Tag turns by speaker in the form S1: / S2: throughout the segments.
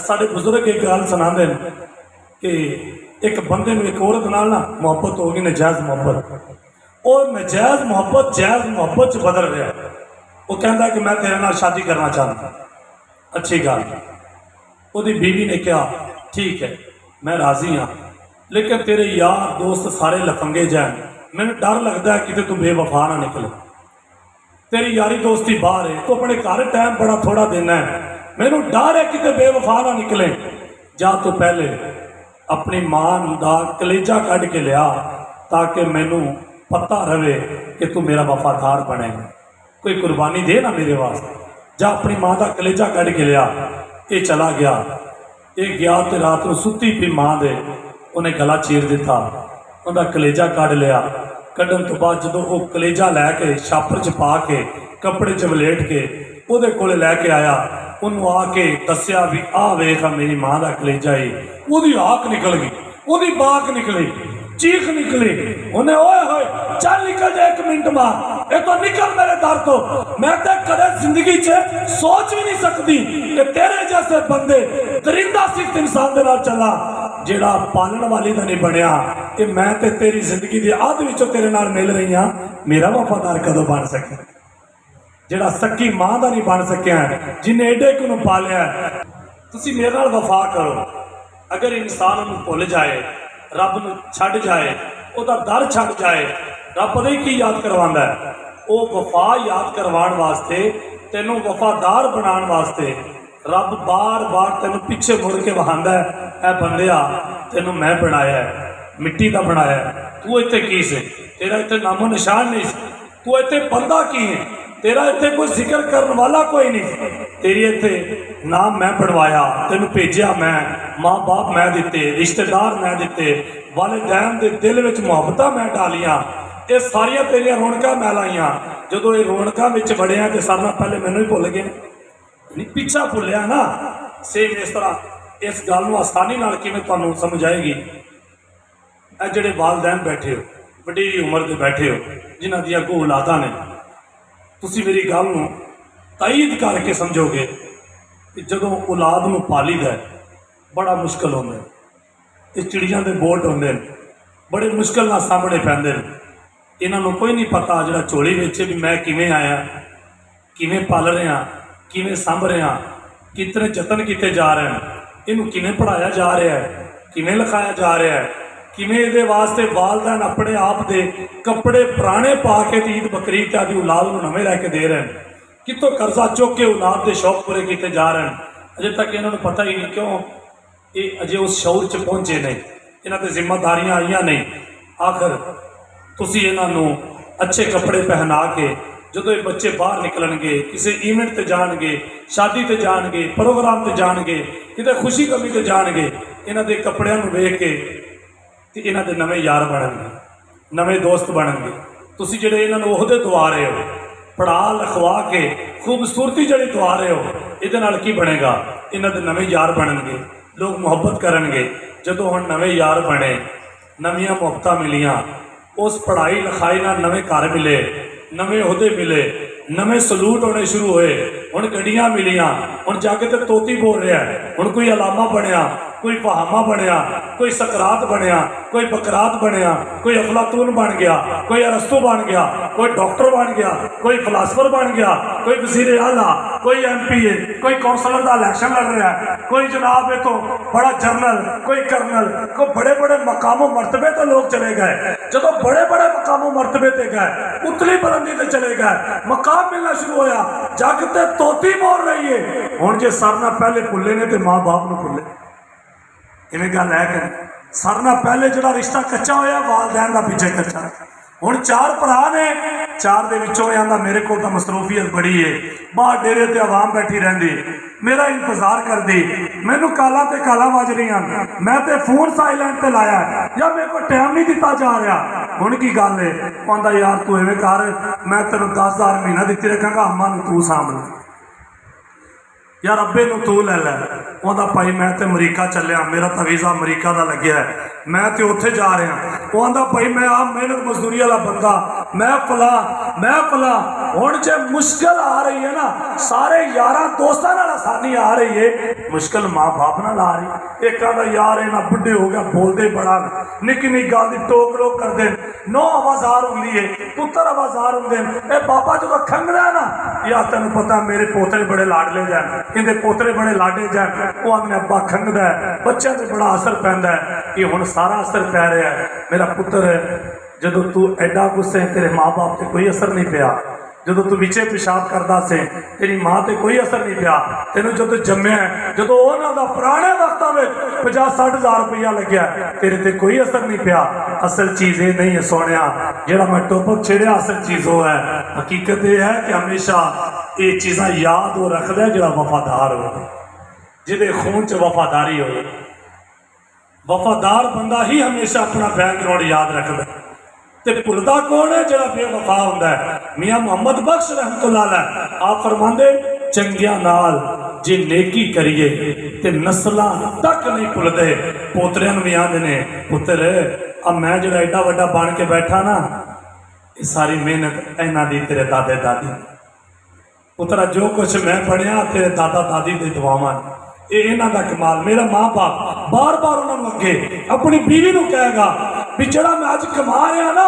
S1: साडे बुजुर्ग एक गल सुनाते हैं कि एक बंदे में एक औरत नाल ना मुहब्बत हो गई, नजायज़ मुहब्बत, और नजायज़ मुहब्बत जायज़ मुहब्बत च बदल रहा है। वो कहता कि मैं तेरे नाल शादी करना चाहता। अच्छी गल। उसकी बीवी ने कहा ठीक है मैं राजी हाँ, लेकिन तेरे यार दोस्त सारे लफंगे जाए, मैंने डर लगता है कि तू बेवफा ना निकले। तेरी यारी दोस्ती बाहर है, तो अपने घर टाइम बड़ा थोड़ा देना है, मैनू डर है कि बेवफा ना निकले। जा तू पहले अपनी मां का कलेजा कढ़ के लिया ताकि मैनू पता रहे कि तू मेरा वफादार बने, कोई कुर्बानी दे ना मेरे वास्ते। जा अपनी मां का कलेजा कढ़ के लिया। ये चला गया, ये गया तो रात को सुती पी मां दे उन्हें गला चीर दिता, उनका कलेजा कढ़ लिया। कढ़न तो बाद जो वो कलेजा लैके छापर च पा के कपड़े च वलेट के वो कोले लैके आया, उन्होंने आके दसिया भी आ वेख मेरी मां का कलेजा ही। वो आँख निकल गई, वो बाक निकली, चीख निकली। उन्हें ओए होए चल निकल जा, 1 मिनट मां, ये तो निकल मेरे दर तो। मैं तो कदे जिंदगी च सोच भी नहीं सकती कि तेरे जैसे बंदे दरिंदा सिर्फ इंसान के नाल चला जेड़ा पालन वाली का नहीं बनया। कि मैं ते तेरी जिंदगी की अध विचों तेरे नाल मिल रही हाँ, मेरा वफादार कदों बन सके? जेड़ा सक्की मां का नहीं बन सकिया, जिन्हें एडे को पालिया। तुसी मेरे नाल वफा करो। अगर इंसान उन्हें भुल जाए, रब नूं छड्ड जाए, उसका दर छड्ड जाए, रब पता ही की याद करवांदा है? वो वफा याद करवाण वास्ते, तेनों वफादार बनाने वास्ते रब बार बार तेनों पीछे मुड़ के वहांदा है, ऐ बंदिया तेनों मैं बनाया है, मिट्टी का बनाया है, तू इत्थे की से? तेरा इत्थे नामो निशान नहीं, तू इत्थे बंदा की है? तेरा इत्थे कोई जिक्र करने वाला कोई नहीं। तेरी इत्थे नाम मैं बनवाया, तेन भेजा मैं, माँ बाप मैं दिते, रिश्तेदार मैं दिते, वालिदैन दे दिल विच मुहब्बतां मैं डालियां, ये सारिया तेरिया रौनकां मैं लाइया। जदों ये रौनकां विच वड़िया तो सारे नाल पहले मैनूं ही भुल गए, नहीं पिछा भुलिया ना। सेम इस तरह इस गल नूं आसानी नाल किवें तुहानूं समझ आएगी। ए जिहड़े वालिदैन बैठे हो, वडेरी उम्र के बैठे हो, जिन्हां दी अगों औलादां ने, तुसी मेरी गल नूं ताईद करके समझोगे कि जदों औलाद नूं पालीदा बड़ा मुश्किल होंदा है। ये चिड़ियां दे बोट होंदे ने, बड़े मुश्किल नाल सामने पैंदे ने। इन्हां नूं कोई नहीं पता जिहड़ा झोली विच भी मैं किवें आया, किवें पल रहा, किवें संभ रहा, कितने जतन किए जा रहे हैं, इनू किवें पढ़ाया जा रहा है, किवें लिखाया जा रहा है, किवें इहदे वास्ते वालदैन अपने आप दे कपड़े पुराने पा के ईद बकरीद आदि औलाद को नवे लैके दे रहे हैं, कितों कर्जा चुक के औलाद के शौक पूरे किए जा रहे हैं। अजे तक इन्होंने पता ही नहीं क्यों ये अजे उस शौर च पहुंचे नहीं, इन्होंने जिम्मेदारियां आईयां नहीं। आखिर तुसी इन्हों अच्छे कपड़े पहना के जो ये बच्चे बाहर निकलणगे, किसी ईवेंट से जाएंगे, शादी से जाएंगे, प्रोग्राम से जाएंगे, कितने खुशी गमी से जाएंगे, इन्हों के कपड़िया वेख के तो इन्हों के नवे यार बनणगे, नवे दोस्त बनणगे। तुसी जिहड़े इन्होंने ओहदे दवा रहे हो, पढ़ा लिखवा के खूबसूरती जिहड़ी दवा रहे हो, इहदे नाल की बनेगा? इन्हों के नवे यार बनणगे, लोग मुहब्बत करनगे। जदों हुण नवे यार बने, नवीआं मुहब्बतां मिलियां, उस पढ़ाई लिखाई नाल नवे घर मिले, नवे ओहदे मिले, नवे सलूट होने शुरू हुए, हुण गड्डियां मिलियां, हुण जाके तो तोती बोल रहा है, हुण कोई अलामा बनया, कोई फहामा बनया, कोई सकरात बनया, कोई बकरात बनया, कोई अफलातून बन गया, कोई अरस्तु बन गया, कोई डॉक्टर बन गया, कोई फिलासफर बन गया, कोई वजीर आला, कोई MPA, कोई कौंसलर का इलेक्शन लड़ रहा है, कोई जनाब तो बड़ा जनरल, कोई कर्नल, कोई बड़े बड़े मकामों मरतबे तो लोग चले गए। जब बड़े बड़े मकामों मरतबे ते गए, उतली बुलंदी ते चले गए, मकाम मिलना शुरू होया, जग ते तोती बोल रही है। हुण जे सर ना पहले भुले ने तो माँ बाप नूं भुले, इवें गल है कि सर ना पहले जो रिश्ता कच्चा होया, वालदैन का पीछे कच्चा। हुण 4 भरा ने, 4 दे विचों आंदा मेरे को तो मसरूफियत बड़ी है, बाहर डेरे ते आवाम बैठी रहिंदी, मेरा इंतजार करदी, मैनू काला ते काला वज रही, मैं तो फोन साइलेंट ते लाया या मेरे को टाइम नहीं दिता जा रहा। हुण की गल है? आंदा यार तू इवें कर, मैं तेनों 10,000 महीना दित्ती रखांगा, अम्मा नूं तू सांभ ले। यार अब्बे नूं तू लै लै। ਉਹਦਾ ਭਾਈ ਮੈਂ ਤੇ ਅਮਰੀਕਾ ਚੱਲਿਆ, ਮੇਰਾ ਤਾਂ ਵੀਜ਼ਾ ਅਮਰੀਕਾ ਦਾ ਲੱਗਿਆ ਹੈ, ਮੈਂ ਤੇ ਉੱਥੇ ਜਾ ਰਿਹਾ। ਉਹ ਆਂਦਾ ਭਾਈ ਮੈਂ ਆ ਮਿਹਨਤ ਮਜ਼ਦੂਰੀ ਵਾਲਾ ਬੰਦਾ, ਮੈਂ ਫਲਾ। ਹੁਣ ਜੇ ਮੁਸ਼ਕਿਲ ਆ ਰਹੀ ਹੈ ਨਾ, ਸਾਰੇ ਯਾਰਾਂ ਦੋਸਤਾਂ ਨਾਲ ਆਸਾਨੀ ਆ ਰਹੀ ਹੈ, ਮੁਸ਼ਕਿਲ ਮਾਂ ਬਾਪ ਨਾਲ ਆ ਰਹੀ। ਇੱਕ ਆਂਦਾ ਯਾਰ ਇਹਨਾਂ ਬੁੱਢੇ ਹੋ ਗਿਆ, ਬੋਲਦੇ ਬੜਾ, ਨਿੱਕੀ ਨਿੱਕੀ ਗੱਲ ਦੀ ਟੋਕ ਟੋਕ ਕਰਦੇ, ਨੌ ਆਵਾਜ਼ਾਰ ਹੁੰਦੀ ਹੈ, ਪੁੱਤਰ ਆਵਾਜ਼ਾਰ ਹੁੰਦੇ ਨੇ। ਇਹ ਬਾਬਾ ਜਦੋਂ ਖੰਗਦਾ ਨਾ, ਯਾ ਤੈਨੂੰ ਪਤਾ ਮੇਰੇ ਪੋਤਰੇ ਬੜੇ ਲਾਡਲੇ ਜਾਣ, ਇਹਦੇ ਪੋਤਰੇ ਬੜੇ ਲਾਡੇ ਜਾਣ। ਉਹ ਆਪਣੇ ਅੱਬਾ ਖੰਗਦਾ ਹੈ, ਬੱਚਿਆਂ ਤੇ ਬੜਾ ਅਸਰ ਪੈਂਦਾ ਹੈ। ਇਹ ਹੁਣ ਸਾਰਾ ਅਸਰ ਪੈ ਰਿਹਾ ਹੈ। ਮੇਰਾ ਪੁੱਤਰ ਜਦੋਂ ਤੂੰ ਐਡਾ ਗੁੱਸੇ, ਤੇਰੇ ਮਾਂ ਬਾਪ ਤੇ ਕੋਈ ਅਸਰ ਨਹੀਂ ਪਿਆ। ਜਦੋਂ ਤੂੰ ਵਿੱਚੇ ਪਿਸ਼ਾਬ ਕਰਦਾ ਸੀ, ਤੇਰੀ ਮਾਂ ਤੇ ਕੋਈ ਅਸਰ ਨਹੀਂ ਪਿਆ। ਤੈਨੂੰ ਜਦੋਂ ਜੰਮਿਆ, ਜਦੋਂ ਉਹਨਾਂ ਦਾ ਪੁਰਾਣੇ ਵਕਤਾਂ ਵਿੱਚ 50-60 ਹਜ਼ਾਰ ਰੁਪਇਆ ਲੱਗਿਆ, ਤੇਰੇ ਤੇ ਕੋਈ ਅਸਰ ਨਹੀਂ ਪਿਆ। ਅਸਲ ਚੀਜ਼ ਇਹ ਨਹੀਂ ਹੈ ਸੋਹਣਿਆ, ਜਿਹੜਾ ਮੈਂ ਟੋਪਕ ਛੇੜਿਆ, ਅਸਲ ਚੀਜ਼ ਉਹ ਹੈ। ਹਕੀਕਤ ਇਹ ਹੈ ਕਿ ਹਮੇਸ਼ਾ ਇਹ ਚੀਜ਼ਾਂ ਯਾਦ ਉਹ ਰੱਖਦਾ ਜਿਹੜਾ ਵਫਾਦਾਰ ਹੋਵੇ, ਜਿਹਦੇ ਖੂਨ 'ਚ ਵਫਾਦਾਰੀ ਹੋਵੇ। ਵਫਾਦਾਰ ਬੰਦਾ ਹੀ ਹਮੇਸ਼ਾ ਆਪਣਾ ਬੈਕਗਰਾਉਂਡ ਯਾਦ ਰੱਖਦਾ। ਤੇ ਭੁੱਲਦਾ ਕੌਣ ਹੈ? ਜਿਹੜਾ ਬੇਵਫਾ ਹੁੰਦਾ ਹੈ। ਮੀਆਂ ਮੁਹੰਮਦ ਬਖਸ਼ ਰਹਿਮਤੁल्लाह अलैह ਆਪ ਫਰਮਾਉਂਦੇ, ਚੰਗਿਆਂ ਨਾਲ ਜੇ ਨੇਕੀ ਕਰੀਏ ਤੇ ਨਸਲਾਂ ਤੱਕ ਨਹੀਂ ਭੁੱਲਦੇ। ਪੋਤਰਿਆਂ ਨੂੰ ਵੀ ਆਂਦੇ ਨੇ, ਪੁੱਤਰ ਆ ਮੈਂ ਜਿਹੜਾ ਐਡਾ ਵੱਡਾ ਬਣ ਕੇ ਬੈਠਾ ਨਾ, ਇਹ ਸਾਰੀ ਮਿਹਨਤ ਇਹਨਾਂ ਦੀ, ਤੇਰੇ ਦਾਦੇ ਦਾਦੀ। ਪੁੱਤਰਾ ਜੋ ਕੁਛ ਮੈਂ ਪੜ੍ਹਿਆ ਤੇਰੇ ਦਾਦਾ ਦਾਦੀ ਦੇ ਦੁਆਵਾਂ ਨੇ, ਇਹ ਇਹਨਾਂ ਦਾ ਕਮਾਲ। ਮੇਰਾ ਮਾਂ ਬਾਪ ਬਾਰ-ਬਾਰ ਉਹਨਾਂ ਨੂੰ ਅੱਗੇ ਆਪਣੀ ਬੀਵੀ ਨੂੰ ਕਹੇਗਾ ਵੀ ਜਿਹੜਾ ਮੈਂ ਅੱਜ ਕਮਾ ਰਿਹਾ ਨਾ,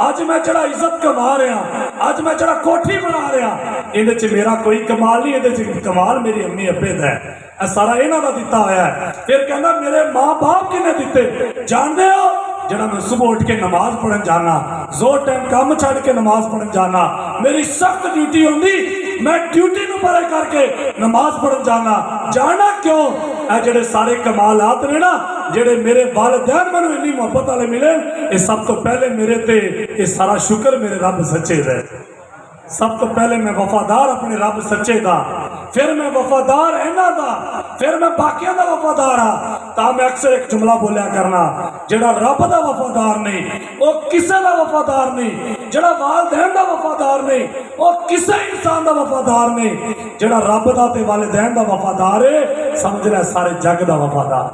S1: ਅੱਜ ਮੈਂ ਜਿਹੜਾ ਇੱਜ਼ਤ ਕਮਾ ਰਿਹਾ, ਅੱਜ ਮੈਂ ਜਿਹੜਾ ਕੋਠੀ ਬਣਾ ਰਿਹਾ, ਇਹਦੇ 'ਚ ਮੇਰਾ ਕੋਈ ਕਮਾਲ ਨਹੀਂ, ਇਹਦੇ 'ਚ ਕਮਾਲ ਮੇਰੀ ਅੰਮੀ ਅੱਬੇ ਦਾ ਹੈ। ਇਹ ਸਾਰਾ ਇਹਨਾਂ ਦਾ ਦਿੱਤਾ ਹੋਇਆ ਹੈ। ਫਿਰ ਕਹਿੰਦਾ ਮੇਰੇ ਮਾਂ ਬਾਪ ਕਿਹਨੇ ਦਿੱਤੇ ਜਾਣਦੇ ਹੋ? ਜਿਹੜਾ मैं सुबह उठ के नमाज पढ़न जाना, जोर टाइम काम छड़ के नमाज पढ़न जाना, मेरी सख्त ड्यूटी होंगी, मैं ड्यूटी नूं परे करके नमाज पढ़न जाना क्यों? ए जेड़े सारे कमालात ने ना, जेड़े मेरे वालिदैन मैनूं इन्नी मुहब्बत वाले मिले, ये सब तो पहले मेरे ते ये सारा शुक्र मेरे रब सच्चे दा। सब तो पहले मैं वफादार अपने रब सच्चे दा, फिर मैं वफादार इन्हां दा, फिर मैं बाकियां दा वफादार हाँ। तां मैं अक्सर एक जुमला बोलिया करना, जेड़ा रब दा वफादार नहीं वो किसे दा वफादार नहीं, जेड़ा वालिदैन दा वफादार नहीं वो किसे इंसान दा वफादार नहीं, जेड़ा रब दा ते वालिदैन दा वफादार है समझ ले सारे जग दा वफादार।